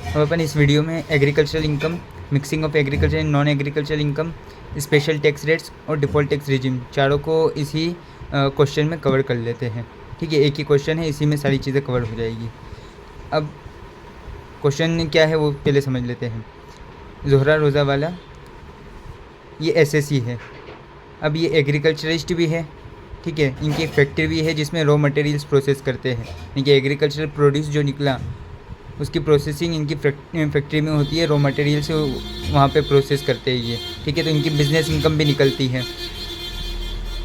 अब अपन इस वीडियो में agricultural income, mixing of agriculture and non agricultural income, special tax rates और default tax regime, चारों को इसी क्वेश्चन में कवर कर लेते हैं। ठीक है, एक ही क्वेश्चन है, इसी में सारी चीज़ें कवर हो जाएगी। अब क्वेश्चन क्या है वो पहले समझ लेते हैं। ज़ोहरा रोज़ावाला ये एसएससी है। अब ये एग्रीकल्चरिस्ट भी है। ठीक है, इनकी एक फैक्ट्री भी है जिसमें रॉ मटेरियल्स प्रोसेस करते हैं। इनके एग्रीकल्चरल प्रोड्यूस जो निकला उसकी प्रोसेसिंग इनकी फैक्ट्री में होती है, रॉ मटेरियल से वहाँ पे प्रोसेस करते हैं ये। ठीक है, तो इनकी बिजनेस इनकम भी निकलती है।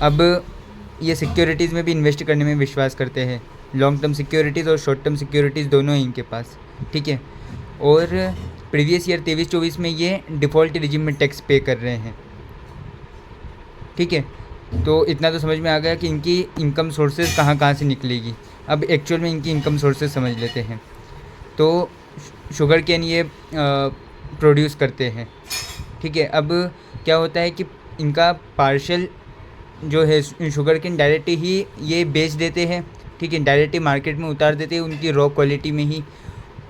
अब ये सिक्योरिटीज़ में भी इन्वेस्ट करने में विश्वास करते हैं। लॉन्ग टर्म सिक्योरिटीज़ और शॉर्ट टर्म सिक्योरिटीज़ दोनों हैं इनके पास। ठीक है, और प्रीवियस ईयर 23-24 में ये डिफ़ॉल्ट रिजिम में टैक्स पे कर रहे हैं। ठीक है, तो इतना तो समझ में आ गया कि इनकी इनकम सोर्सेज कहाँ कहाँ से निकलेगी। अब एक्चुअल में इनकी इनकम सोर्सेज समझ लेते हैं। तो शुगर केन ये प्रोड्यूस करते हैं। ठीक है, अब क्या होता है कि इनका पार्शल जो है शुगर केन डायरेक्ट ही ये बेच देते हैं। ठीक है, डायरेक्ट ही मार्केट में उतार देते हैं उनकी रॉ क्वालिटी में ही,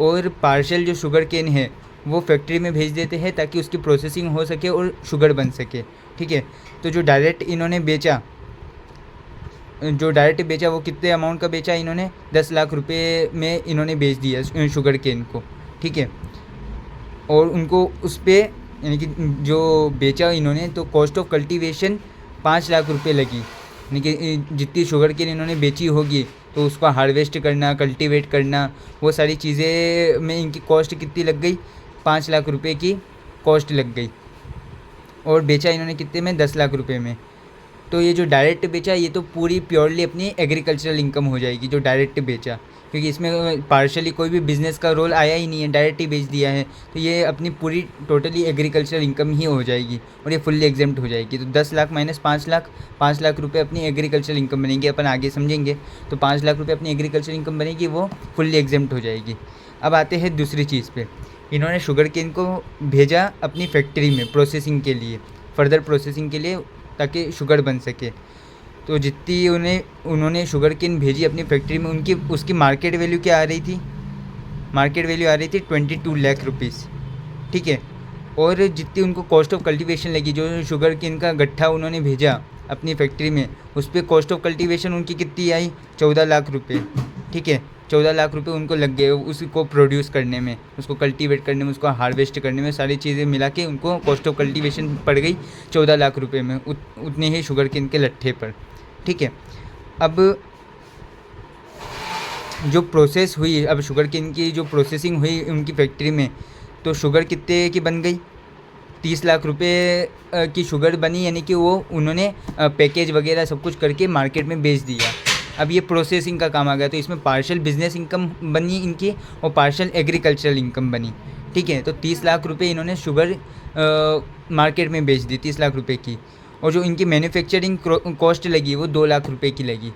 और पार्शल जो शुगर केन है वो फैक्ट्री में भेज देते हैं ताकि उसकी प्रोसेसिंग हो सके और शुगर बन सके। ठीक है, तो जो डायरेक्ट इन्होंने बेचा वो कितने अमाउंट का बेचा इन्होंने, 10 लाख रुपए में इन्होंने बेच दिया शुगर केन को। ठीक है, और उनको उस पर यानी कि जो बेचा इन्होंने तो कॉस्ट ऑफ कल्टीवेशन 5 लाख रुपए लगी। यानी कि जितनी शुगर केन इन्होंने बेची होगी तो उसको हार्वेस्ट करना, कल्टीवेट करना, वो सारी चीज़ें में इनकी कॉस्ट कितनी लग गई, 5 लाख रुपए की कॉस्ट लग गई। और बेचा इन्होंने कितने में, 10 लाख रुपए में। तो ये जो डायरेक्ट बेचा ये तो पूरी प्योरली अपनी एग्रीकल्चरल इनकम हो जाएगी जो डायरेक्ट बेचा, क्योंकि इसमें पार्शली कोई भी बिज़नेस का रोल आया ही नहीं है, डायरेक्ट ही बेच दिया है। तो ये अपनी पूरी टोटली एग्रीकल्चरल इनकम ही हो जाएगी और ये फुल्ली एग्जेम्प्ट हो जाएगी। तो 10 लाख माइनस 5 लाख, 5 लाख रुपये अपनी एग्रीकल्चरल इनकम बनेगी, अपन आगे समझेंगे। तो 5 लाख रुपये अपनी एग्रीकल्चरल इनकम बनेगी, वो फुल्ली एग्जेम्प्ट हो जाएगी। अब आते हैं दूसरी चीज़ पे। इन्होंने शुगर केन को भेजा अपनी फैक्ट्री में प्रोसेसिंग के लिए, फर्दर प्रोसेसिंग के लिए, ताकि शुगर बन सके। तो जितनी उन्होंने शुगर केन भेजी अपनी फैक्ट्री में, उनकी उसकी मार्केट वैल्यू क्या आ रही थी, मार्केट वैल्यू आ रही थी 22 लाख रुपीज़। ठीक है, और जितनी उनको कॉस्ट ऑफ कल्टीवेशन लगी, जो शुगर केन का गट्ठा उन्होंने भेजा अपनी फैक्ट्री में, उस पर कॉस्ट ऑफ कल्टीवेशन उनकी कितनी आई, 14 लाख रुपये। ठीक है, 14 लाख रुपए उनको लग गए उसको प्रोड्यूस करने में, उसको कल्टीवेट करने में, उसको हार्वेस्ट करने में, सारी चीज़ें मिला के उनको कॉस्ट ऑफ कल्टीवेशन पड़ गई 14 लाख रुपए में, उतने ही शुगर केन के लट्ठे पर। ठीक है, अब जो प्रोसेस हुई, अब शुगर केन की जो प्रोसेसिंग हुई उनकी फैक्ट्री में, तो शुगर कितने की बन गई, 30 लाख रुपए की शुगर बनी। यानी कि वो उन्होंने पैकेज वगैरह सब कुछ करके मार्केट में बेच दिया। अब ये प्रोसेसिंग का काम आ गया, तो इसमें पार्शियल बिजनेस इनकम बनी इनकी और पार्शियल एग्रीकल्चरल इनकम बनी। ठीक है, तो 30 लाख रुपए इन्होंने शुगर मार्केट में बेच दी 30 लाख रुपए की, और जो इनकी मैन्युफैक्चरिंग कॉस्ट लगी वो 2 लाख रुपए की लगी।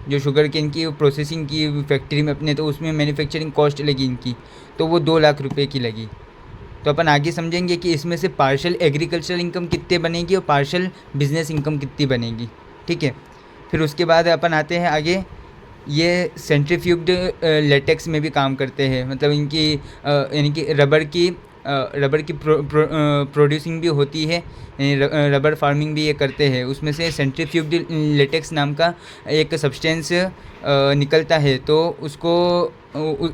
जो शुगर केन की प्रोसेसिंग की फैक्ट्री में अपने, तो उसमें मैन्युफैक्चरिंग कॉस्ट लगी इनकी, तो वो 2 लाख रुपए की लगी। तो अपन आगे समझेंगे कि इसमें से पार्शियल एग्रीकल्चरल इनकम कितने बनेगी और पार्शियल बिजनेस इनकम कितनी बनेगी। ठीक है, फिर उसके बाद अपन आते हैं आगे। ये सेंट्रीफ्यूग्ड लेटेक्स में भी काम करते हैं, मतलब इनकी यानी कि रबर की प्रोड्यूसिंग भी होती है, रबर फार्मिंग भी ये करते हैं। उसमें से सेंट्रीफ्यूग्ड लेटेक्स नाम का एक सब्सटेंस निकलता है, तो उसको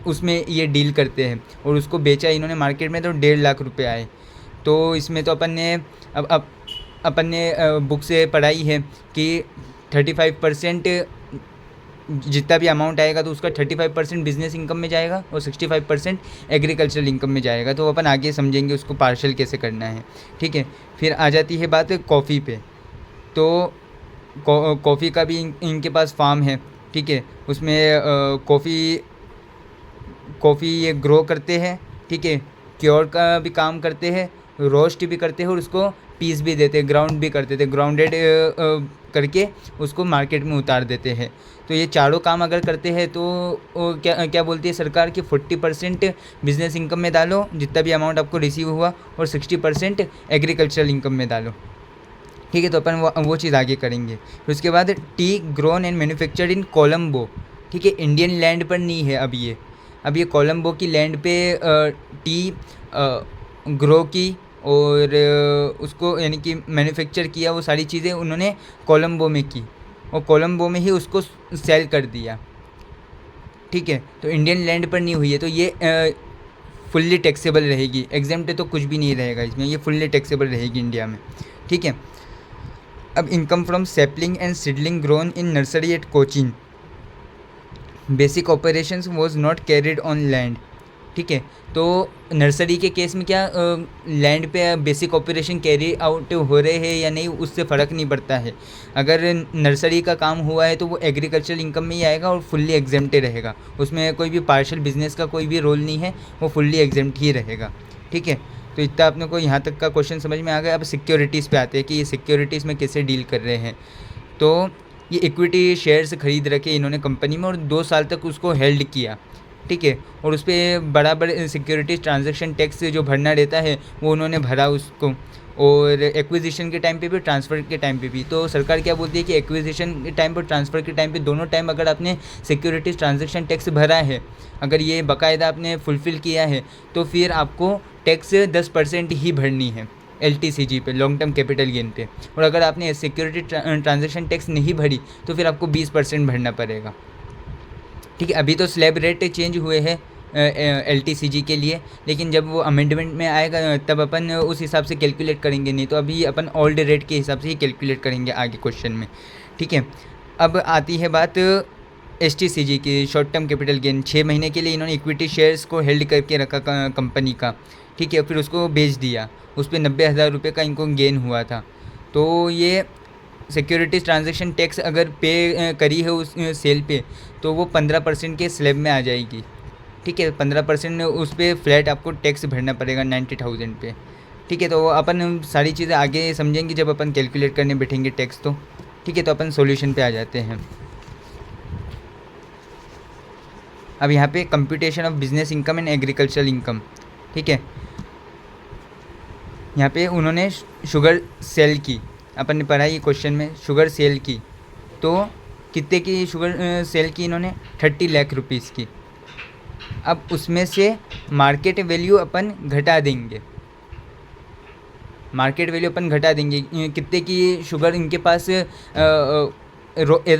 उसमें ये डील करते हैं, और उसको बेचा इन्होंने मार्केट में तो 1.5 लाख रुपए आए। तो इसमें तो अपन ने बुक से पढ़ाई है कि 35% जितना भी अमाउंट आएगा तो उसका 35% बिजनेस इनकम में जाएगा और 65% एग्रीकल्चरल इनकम में जाएगा। तो अपन आगे समझेंगे उसको पार्शियल कैसे करना है। ठीक है, फिर आ जाती है बात कॉफ़ी पे। तो कॉफ़ी का भी इनके पास फार्म है। ठीक है, उसमें कॉफ़ी ये ग्रो करते हैं। ठीक है, क्योर का भी काम करते हैं, रोस्ट भी करते हैं, और उसको पीस भी देते हैं, ग्राउंड भी करते थे, ग्राउंडेड करके उसको मार्केट में उतार देते हैं। तो ये चारों काम अगर करते हैं तो क्या बोलती है सरकार कि 40% बिजनेस इनकम में डालो जितना भी अमाउंट आपको रिसीव हुआ, और 60% एग्रीकल्चरल इनकम में डालो। ठीक है, तो अपन वो चीज़ आगे करेंगे। फिर उसके बाद T grown and manufactured in Colombo. ठीक है, इंडियन लैंड पर नहीं है अब ये, अब ये कोलंबो की लैंड पे टी ग्रो की और उसको यानी कि मैन्युफैक्चर किया, वो सारी चीज़ें उन्होंने कोलंबो में की और कोलंबो में ही उसको सेल कर दिया। ठीक है, तो इंडियन लैंड पर नहीं हुई है, तो ये फुल्ली टैक्सेबल रहेगी। एग्जेम्प्ट तो कुछ भी नहीं रहेगा इसमें, ये फुल्ली टैक्सेबल रहेगी इंडिया में। ठीक है, अब income from sapling and seedling grown in nursery at Cochin, basic operations was not carried on land. ठीक है, तो नर्सरी के केस में क्या लैंड पे बेसिक ऑपरेशन कैरी आउट हो रहे हैं या नहीं, उससे फ़र्क नहीं पड़ता है। अगर नर्सरी का काम हुआ है तो वो एग्रीकल्चरल इनकम में ही आएगा और फुल्ली एग्जेम्प्ट रहेगा, उसमें कोई भी पार्शियल बिजनेस का कोई भी रोल नहीं है, वो फुल्ली एग्जेम्प्ट ही रहेगा। ठीक है, तो इतना अपने को यहाँ तक का क्वेश्चन समझ में आ गया। अब सिक्योरिटीज़ पे आते हैं कि ये सिक्योरिटीज़ में कैसे डील कर रहे हैं। तो ये इक्विटी शेयर्स खरीद रखे इन्होंने कंपनी में और 2 साल तक उसको हेल्ड किया। ठीक है, और उस पर बराबर सिक्योरिटीज ट्रांजैक्शन टैक्स जो भरना रहता है वो उन्होंने भरा उसको, और एक्विजिशन के टाइम पे भी, ट्रांसफ़र के टाइम पे भी। तो सरकार क्या बोलती है कि एक्विजिशन के टाइम पर, ट्रांसफ़र के टाइम पे, दोनों टाइम अगर आपने सिक्योरिटीज ट्रांजैक्शन टैक्स भरा है, अगर ये बाकायदा आपने फुलफ़िल किया है, तो फिर आपको टैक्स 10% ही भरनी है LTCG पे, लॉन्ग टर्म कैपिटल गेन पे। और अगर आपने सिक्योरिटी ट्रांजैक्शन टैक्स नहीं भरी तो फिर आपको 20% भरना पड़ेगा। ठीक है, अभी तो स्लैब रेट चेंज हुए हैं LTCG के लिए, लेकिन जब वो अमेंडमेंट में आएगा तब अपन उस हिसाब से कैलकुलेट करेंगे, नहीं तो अभी अपन ओल्ड रेट के हिसाब से ही कैलकुलेट करेंगे आगे क्वेश्चन में। ठीक है, अब आती है बात STCG की, शॉर्ट टर्म कैपिटल गेन। 6 महीने के लिए इन्होंने इक्विटी शेयर्स को हेल्ड करके रखा कंपनी का। ठीक है, फिर उसको बेच दिया, उस पर 90,000 रुपये का इनको गेन हुआ था। तो ये सिक्योरिटीज़ ट्रांजैक्शन टैक्स अगर पे करी है उस सेल पे, तो वो 15% के स्लैब में आ जाएगी। ठीक है, 15% उस पर फ्लैट आपको टैक्स भरना पड़ेगा 90,000 पे। ठीक है, तो अपन सारी चीज़ें आगे समझेंगे जब अपन कैलकुलेट करने बैठेंगे टैक्स तो। ठीक है, तो अपन सॉल्यूशन पे आ जाते हैं। अब यहाँ पे computation of business income and agricultural income. ठीक है, यहाँ पे उन्होंने शुगर सेल की, अपन ने पढ़ा ये क्वेश्चन में, शुगर सेल की, तो कितने की शुगर सेल की इन्होंने? 30 लाख रुपीज़ की। अब उसमें से मार्केट वैल्यू अपन घटा देंगे, मार्केट वैल्यू अपन घटा देंगे। कितने की शुगर इनके पास एज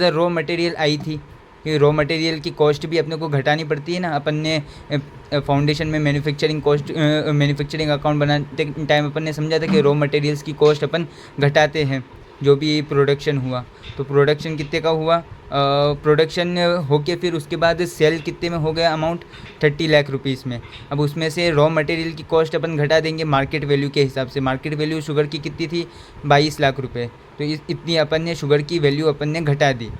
अ रॉ मटेरियल आई थी, कि रॉ मटेरियल की कॉस्ट भी अपने को घटानी पड़ती है ना। अपन ने फाउंडेशन में मैन्युफैक्चरिंग कॉस्ट, मैन्युफैक्चरिंग अकाउंट बनाते टाइम अपन ने समझा था कि रॉ मटेरियल्स की कॉस्ट अपन घटाते हैं जो भी प्रोडक्शन हुआ। तो प्रोडक्शन कितने का हुआ, प्रोडक्शन होके फिर उसके बाद सेल कितने में हो गया अमाउंट? 30 लाख रुपीज़ में। अब उसमें से रॉ मटेरियल की कॉस्ट अपन घटा देंगे मार्केट वैल्यू के हिसाब से। मार्केट वैल्यू शुगर की कितनी थी? 22 लाख रुपए। तो इतनी अपन ने शुगर की वैल्यू अपन ने घटा दी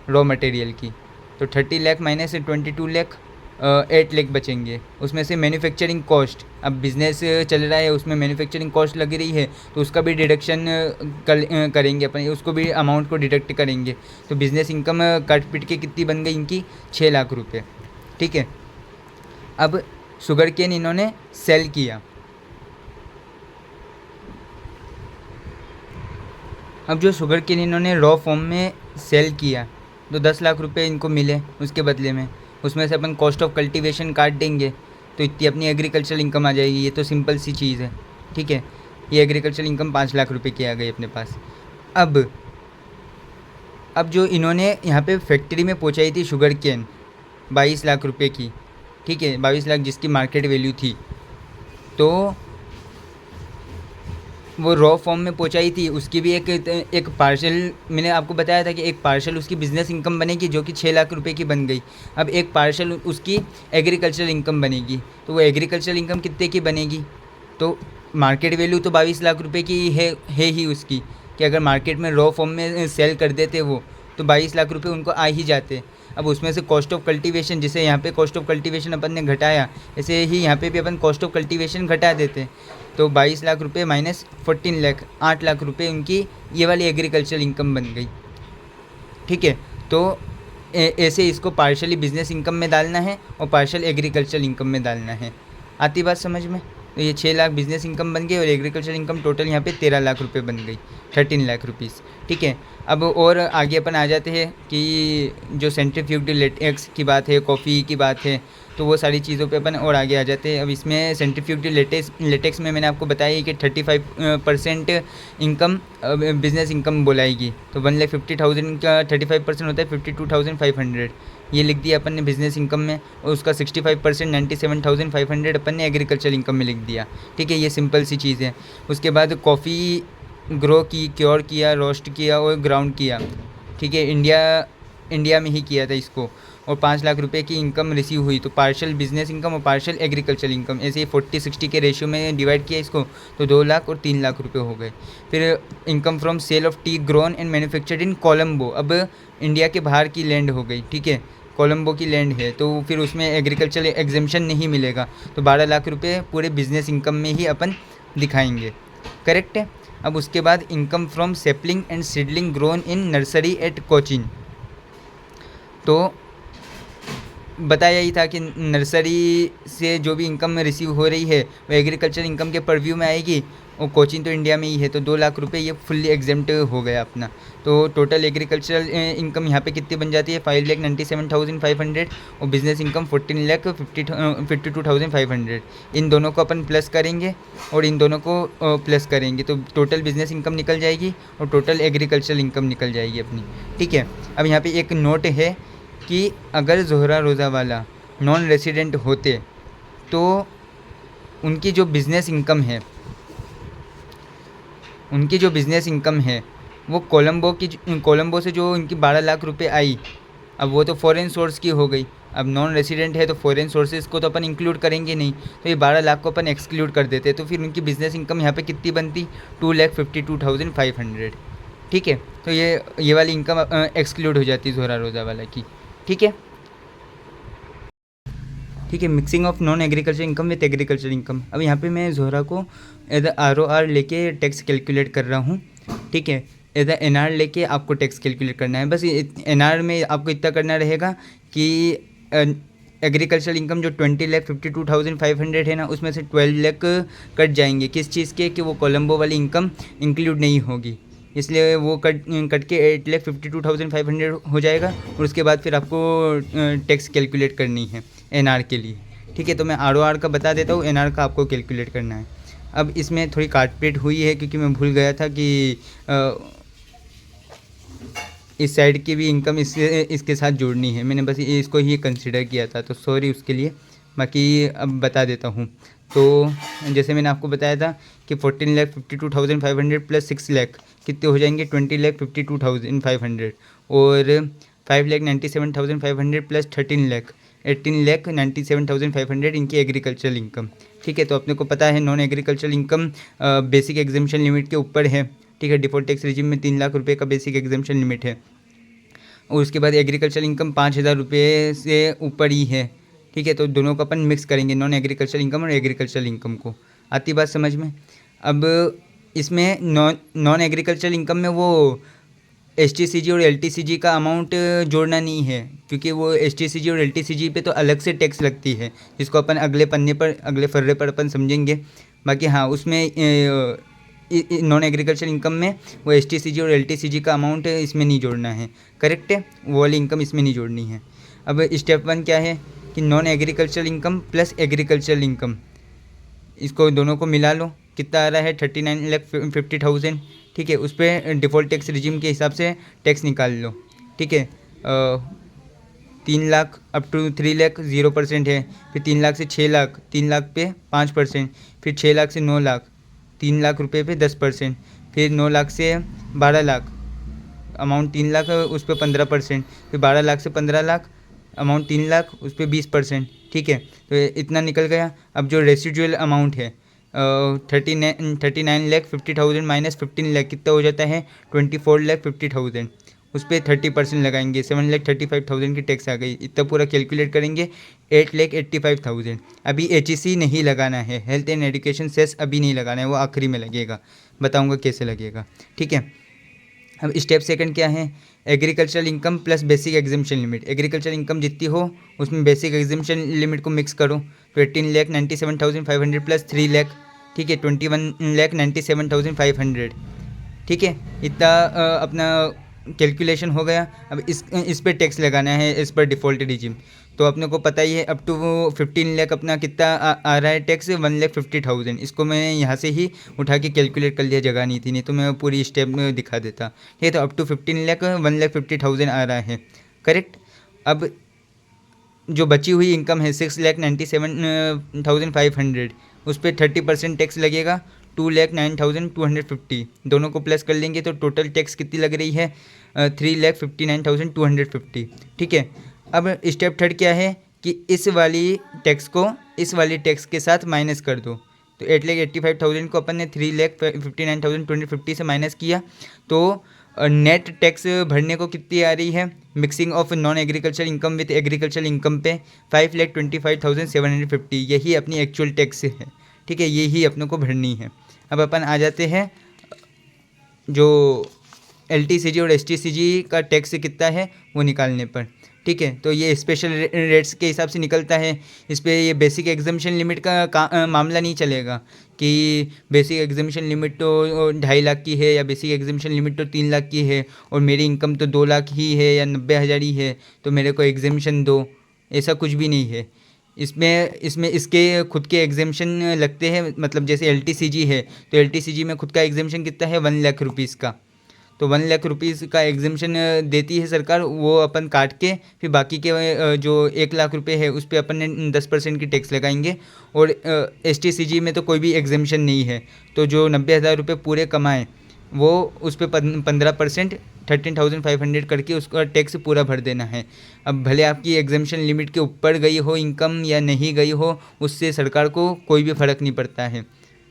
रॉ मटेरियल की। तो 30 लाख माइनस 22 लाख, 8 लाख बचेंगे। उसमें से मैन्युफैक्चरिंग कॉस्ट, अब बिज़नेस चल रहा है उसमें मैन्युफैक्चरिंग कॉस्ट लग रही है तो उसका भी डिडक्शन करेंगे अपन, उसको भी अमाउंट को डिडक्ट करेंगे। तो बिज़नेस इनकम काट पीट के कितनी बन गई इनकी? 6 लाख रुपए। ठीक है, अब शुगर केन इन्होंने सेल किया। अब जो शुगर केन इन्होंने रॉ फॉर्म में सेल किया तो 10 लाख रुपए इनको मिले उसके बदले में। उसमें से अपन कॉस्ट ऑफ कल्टीवेशन काट देंगे तो इतनी अपनी एग्रीकल्चरल इनकम आ जाएगी। ये तो सिंपल सी चीज़ है। ठीक है, ये एग्रीकल्चरल इनकम 5 लाख रुपए की आ गई अपने पास। अब जो इन्होंने यहाँ पे फैक्ट्री में पहुँचाई थी शुगर केन 22 लाख रुपए की, ठीक है, 22 लाख जिसकी मार्केट वैल्यू थी, तो वो रॉ फॉर्म में पहुँचाई थी, उसकी भी एक पार्शल, मैंने आपको बताया था कि एक पार्शल उसकी बिज़नेस इनकम बनेगी जो कि 6 लाख रुपए की बन गई। अब एक पार्शल उसकी एग्रीकल्चरल इनकम बनेगी, तो वो एग्रीकल्चरल इनकम कितने की बनेगी? तो मार्केट वैल्यू तो 22 लाख रुपए की है ही उसकी, कि अगर मार्केट में रॉ फॉर्म में सेल कर देते वो तो 22 लाख रुपए उनको आ ही जाते। अब उसमें से कॉस्ट ऑफ कल्टीवेशन, जिसे यहाँ पे कॉस्ट ऑफ कल्टीवेशन अपन ने घटाया, ऐसे ही यहाँ पे भी अपन कॉस्ट ऑफ कल्टीवेशन घटा देते। तो 22 लाख रुपए माइनस 14 लाख, 8 लाख रुपए उनकी ये वाली एग्रीकल्चर इनकम बन गई। ठीक है, तो ऐसे इसको पार्शली बिजनेस इनकम में डालना है और पार्शल एग्रीकल्चर इनकम में डालना है। आती बात समझ में? तो ये 6 लाख बिजनेस इनकम बन गई और एग्रीकल्चर इनकम टोटल यहाँ पे 13 लाख रुपए बन गई, 13 लाख रुपीज़। ठीक है, अब और आगे अपन आ जाते हैं कि जो सेंट्रीफ्यूगल लेटेक्स की बात है, कॉफ़ी की बात है, तो वो सारी चीज़ों पे अपन और आगे आ जाते हैं। अब इसमें सेंट्रीफ्यूगल लेटेक्स में मैंने आपको बताया है कि 35% इनकम बिजनेस इनकम बोलाएगी, तो 1,50,000 का 35% होता है 52,500, ये लिख दिया अपन ने बिजनेस इनकम में, और उसका 65% 97,500 अपन ने एग्रीकल्चर इनकम में लिख दिया। ठीक है, ये सिंपल सी चीज़ है। उसके बाद कॉफ़ी ग्रो की, क्योर किया, रोस्ट किया और ग्राउंड किया। ठीक है, इंडिया में ही किया था इसको, और 5 लाख रुपए की इनकम रिसीव हुई। तो पार्शियल बिजनेस इनकम और पार्शियल एग्रीकल्चर इनकम ऐसे ही 40-60 के रेशियो में डिवाइड किया इसको, तो 2 लाख और 3 लाख रुपए हो गए। फिर income from sale of tea grown and manufactured in Colombo, अब इंडिया के बाहर की लैंड हो गई। ठीक है, कोलंबो की लैंड है, तो फिर उसमें एग्रीकल्चर एग्जेम्पशन नहीं मिलेगा, तो 12 लाख रुपए पूरे बिजनेस इनकम में ही अपन दिखाएंगे। करेक्ट है। अब उसके बाद income from sapling and seedling grown in nursery at Cochin, तो बताया ही था कि नर्सरी से जो भी इनकम रिसीव हो रही है वो एग्रीकल्चर इनकम के परव्यू में आएगी, और कोचीन तो इंडिया में ही है, तो 2 लाख रुपए ये फुल्ली एग्जेम्प्ट हो गया अपना। तो टोटल एग्रीकल्चरल इनकम यहाँ पे कितनी बन जाती है, 5,97,500, और बिजनेस इनकम 14,52,500। इन दोनों को अपन प्लस करेंगे और इन दोनों को प्लस करेंगे, तो टोटल बिजनेस इनकम निकल जाएगी और टोटल एग्रीकल्चरल इनकम निकल जाएगी अपनी। ठीक है, अब यहाँ पे एक नोट है कि अगर ज़ोहरा रोज़ावाला नॉन रेसिडेंट होते तो उनकी जो बिज़नेस इनकम है वो कोलंबो से जो इनकी 12 लाख रुपए आई, अब वो तो फॉरेन सोर्स की हो गई। अब नॉन रेसिडेंट है तो फॉरेन सोर्सेज को तो अपन इंक्लूड करेंगे नहीं, तो ये 12 लाख को अपन एक्सक्लूड कर देते, तो फिर उनकी बिज़नेस इनकम यहाँ पे कितनी बनती, 2,52,500। ठीक है, तो ये वाली इनकम एक्सक्लूड हो जाती है ज़ोहरा रोज़ावाला की। ठीक है, mixing of non agriculture income with agriculture income. अब यहाँ पे मैं ज़ोहरा को एज ROR लेके टैक्स कैलकुलेट कर रहा हूँ। ठीक है, एज NR लेके आपको टैक्स कैलकुलेट करना है। बस NR में आपको इतना करना रहेगा कि एग्रीकल्चर इनकम जो 20,52,500 है ना, उसमें से 12 लाख कट जाएंगे। किस चीज़ के, कि वो कोलंबो वाली इनकम इंक्लूड नहीं होगी, इसलिए वो कट के 8,52,500 हो जाएगा, और उसके बाद फिर आपको टैक्स कैलकुलेट करनी है NR के लिए। ठीक है, तो मैं ROR का बता देता हूँ, NR का आपको कैलकुलेट करना है। अब इसमें थोड़ी काटपीट हुई है क्योंकि मैं भूल गया था कि इस साइड की भी इनकम इसके साथ जोड़नी है, मैंने बस इसको ही कंसिडर किया था, तो सॉरी उसके लिए। बाकी अब बता देता हूँ। तो जैसे मैंने आपको बताया था कि 14,52,500 प्लस 6 लाख कितने हो जाएंगे, 20,52,500, और 5,97,500 प्लस 13 लाख 18,97,500 इनकी एग्रीकल्चरल इनकम। ठीक है, तो अपने को पता है non agricultural income basic exemption limit के ऊपर है। ठीक है, डिफॉल्ट टैक्स रिजिम में 3 लाख रुपए का बेसिक एग्जेम्पशन लिमिट है, और उसके बाद एग्रीकल्चर इनकम 5,000 रुपये से ऊपर ही है। ठीक है, तो दोनों को अपन मिक्स करेंगे, नॉन एग्रीकल्चर इनकम और एग्रीकल्चर इनकम को। आती बात समझ में। अब इसमें नॉन एग्रीकल्चर इनकम में वो STCG और LTCG का अमाउंट जोड़ना नहीं है, क्योंकि वो STCG और LTCG पे तो अलग से टैक्स लगती है, जिसको अपन अगले फर्रे पर अपन समझेंगे। बाकी हाँ, उसमें नॉन एग्रीकल्चर इनकम में वो STCG और LTCG का अमाउंट इसमें नहीं जोड़ना है। करेक्ट है, वो वाली इनकम इसमें नहीं जोड़नी है। अब स्टेप 1 क्या है कि non agriculture income plus agriculture income, इसको दोनों को मिला लो, कितना आ रहा है 39,50,000। ठीक है, उस पर डिफ़ॉल्ट टैक्स रिजिम के हिसाब से टैक्स निकाल लो। ठीक है, 3 लाख अप टू 3 लाख 0% है, फिर 3 लाख से 6 लाख, 3 लाख पे 5%, फिर 6 लाख से 9 लाख, 3 लाख रुपए पे 10%, फिर 9 लाख से 12 लाख, अमाउंट 3 लाख उस पर 15%, फिर 12 लाख से 15 लाख, अमाउंट 3 लाख उस पर 20%। ठीक है, तो इतना निकल गया। अब जो रेसिडुअल अमाउंट है 39,50,000 माइनस 15 लाख कितना हो जाता है, 24,50,000, उस पर 30% लगाएंगे, 7,35,000 की टैक्स आ गई। इतना पूरा कैलकुलेट करेंगे 8,85,000। अभी HEC नहीं लगाना है, हेल्थ एंड एजुकेशन सेस अभी नहीं लगाना है, वो आखिरी में लगेगा, बताऊंगा कैसे लगेगा। ठीक है, अब स्टेप 2 क्या है, agricultural income plus basic exemption limit. Agriculture income जितनी हो उसमें बेसिक एग्जेम्पशन लिमिट को मिक्स करो, तो 18,97,500 प्लस 3 लाख, ठीक है, 21,97,500, ठीक है। इतना अपना कैलकुलेशन हो गया। अब इस पे टैक्स लगाना है इस पर डिफ़ॉल्ट रिजिम। तो अपने को पता ही है अप टू 15 लाख अपना कितना आ रहा है टैक्स, 1,50,000। इसको मैं यहाँ से ही उठा के कैलकुलेट कर लिया, जगह नहीं थी, नहीं तो मैं पूरी स्टेप में दिखा देता। ठीक है, तो अप टू 15 लाख 1,50,000 आ रहा है, करेक्ट। अब जो बची हुई इनकम है 6,97,500, उस पर 30% टैक्स लगेगा, 2,09,250। दोनों को प्लस कर लेंगे तो टोटल टैक्स कितनी लग रही है, 3,59,250, ठीक है। अब स्टेप थर्ड क्या है कि इस वाली टैक्स को इस वाली टैक्स के साथ माइनस कर दो। तो 8,85,000 को अपन ने 3,59,250 से माइनस किया, तो नेट टैक्स भरने को कितनी आ रही है, mixing of non agriculture income with agriculture income पे 5,25,750। यही अपनी एक्चुअल टैक्स है, ठीक है, यही अपने को भरनी है। अब अपन आ जाते हैं जो LTCG और STCG का टैक्स कितना है वो निकालने पर, ठीक है। तो ये स्पेशल रेट्स के हिसाब से निकलता है। इस पर ये बेसिक एग्जामिशन लिमिट का मामला नहीं चलेगा कि बेसिक एग्जामिशन लिमिट तो 2.5 लाख की है या बेसिक एग्जामिशन लिमिट तो 3 लाख की है और मेरी इनकम तो 2 लाख ही है या 90,000 ही है तो मेरे को एग्जामिशन दो, ऐसा कुछ भी नहीं है। इसमें इसके खुद के एग्जामिशन लगते हैं, मतलब जैसे LTCG है तो LTCG में खुद का एग्जामिशन कितना है, 1 लाख रुपीज़ का। तो 1 लाख रुपीज़ का एग्जामिशन देती है सरकार, वो अपन काट के फिर बाकी के जो 1 लाख रुपए है उस पर अपन ने 10% की टैक्स लगाएंगे। और STCG में तो कोई भी एग्जामिशन नहीं है, तो जो 90,000 रुपये पूरे कमाएँ वो उस पर 15% 13,500 करके उसका टैक्स पूरा भर देना है। अब भले आपकी एग्जामिशन लिमिट के ऊपर गई हो इनकम या नहीं गई हो, उससे सरकार को कोई भी फ़र्क नहीं पड़ता है।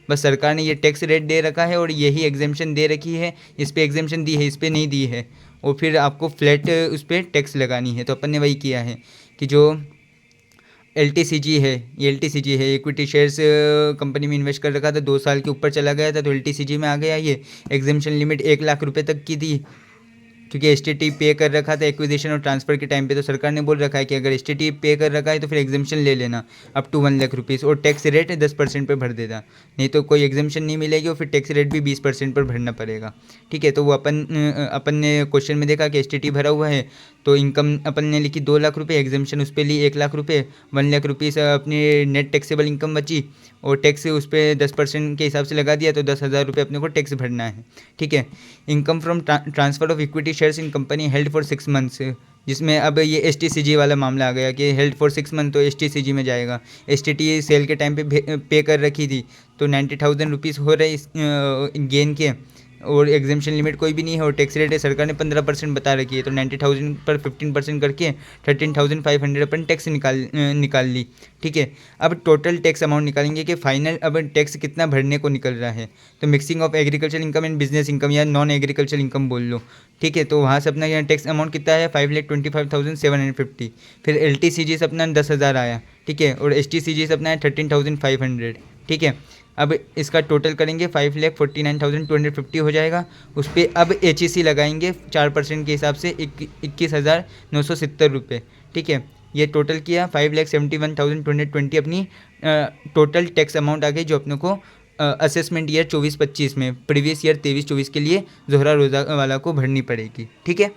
बस सरकार ने ये टैक्स रेट दे रखा है और यही एग्जामिशन दे रखी है, इस पे एग्जामिशन दी है, इस पे नहीं दी है, और फिर आपको फ्लैट उस पर टैक्स लगानी है। तो अपन ने वही किया है कि जो LTCG है, ये LTCG है, इक्विटी शेयर्स कंपनी में इन्वेस्ट कर रखा था, 2 साल के ऊपर चला गया था तो LTCG में आ गया। ये एग्जामिशन लिमिट 1 लाख रुपए तक की थी, क्योंकि STT पे कर रखा था एक्विजिशन और ट्रांसफ़र के टाइम पे, तो सरकार ने बोल रखा है कि अगर STT पे कर रखा है तो फिर एग्जामिशन ले लेना अप टू 1 लाख रुपीज़, और टैक्स रेट 10% पर भर देना, नहीं तो कोई एग्जामिशन नहीं मिलेगी और फिर टैक्स रेट भी 20% पर भरना पड़ेगा, ठीक है। तो वो अपन ने क्वेश्चन में देखा कि STT भरा हुआ है तो इनकम अपन ने लिखी 2 लाख रुपये, एग्जामिशन उस पर ली 1 लाख रुपये, 1 लाख रुपीज़ अपनी नेट टैक्सेबल इनकम बची और टैक्स उस पर 10% के हिसाब से लगा दिया, तो 10,000 रुपये अपने को टैक्स भरना है, ठीक है। Income from transfer of equity shares in company held for 6 months, जिसमें अब ये STCG वाला मामला आ गया कि हेल्ड फॉर 6 मंथ तो STCG में जाएगा। STT सेल के टाइम पे कर रखी थी तो 90,000 रुपीज़ हो रहे इस गेन के, और एग्जामिशन लिमिट कोई भी नहीं है और टैक्स रेट है सरकार ने 15% बता रखी है, तो 90,000 पर 15% करके 13,500 अपन टैक्स निकाल ली, ठीक है। अब टोटल टैक्स अमाउंट निकालेंगे कि फाइनल अब टैक्स कितना भरने को निकल रहा है। तो mixing of agriculture income and business income या नॉन एग्रीकल्चर इनकम बोल लो, ठीक है। तो वहाँ से अपना यहाँ टैक्स अमाउंट कितना है, 5,25,750। फिर LTCG से अपना 10,000 आया, ठीक है, और STCG से अपना है 13,500, ठीक है। अब इसका टोटल करेंगे 5,49,250 हो जाएगा। उस पर अब HEC लगाएंगे 4% के हिसाब से 21,970 रुपये, ठीक है। ये टोटल किया 5,71,220 अपनी टोटल टैक्स अमाउंट आ गई, जो अपने को असेसमेंट ईयर 24-25 में प्रीवियस ईयर 23-24 के लिए जोहरा रोज़ा वाला को भरनी पड़ेगी, ठीक है।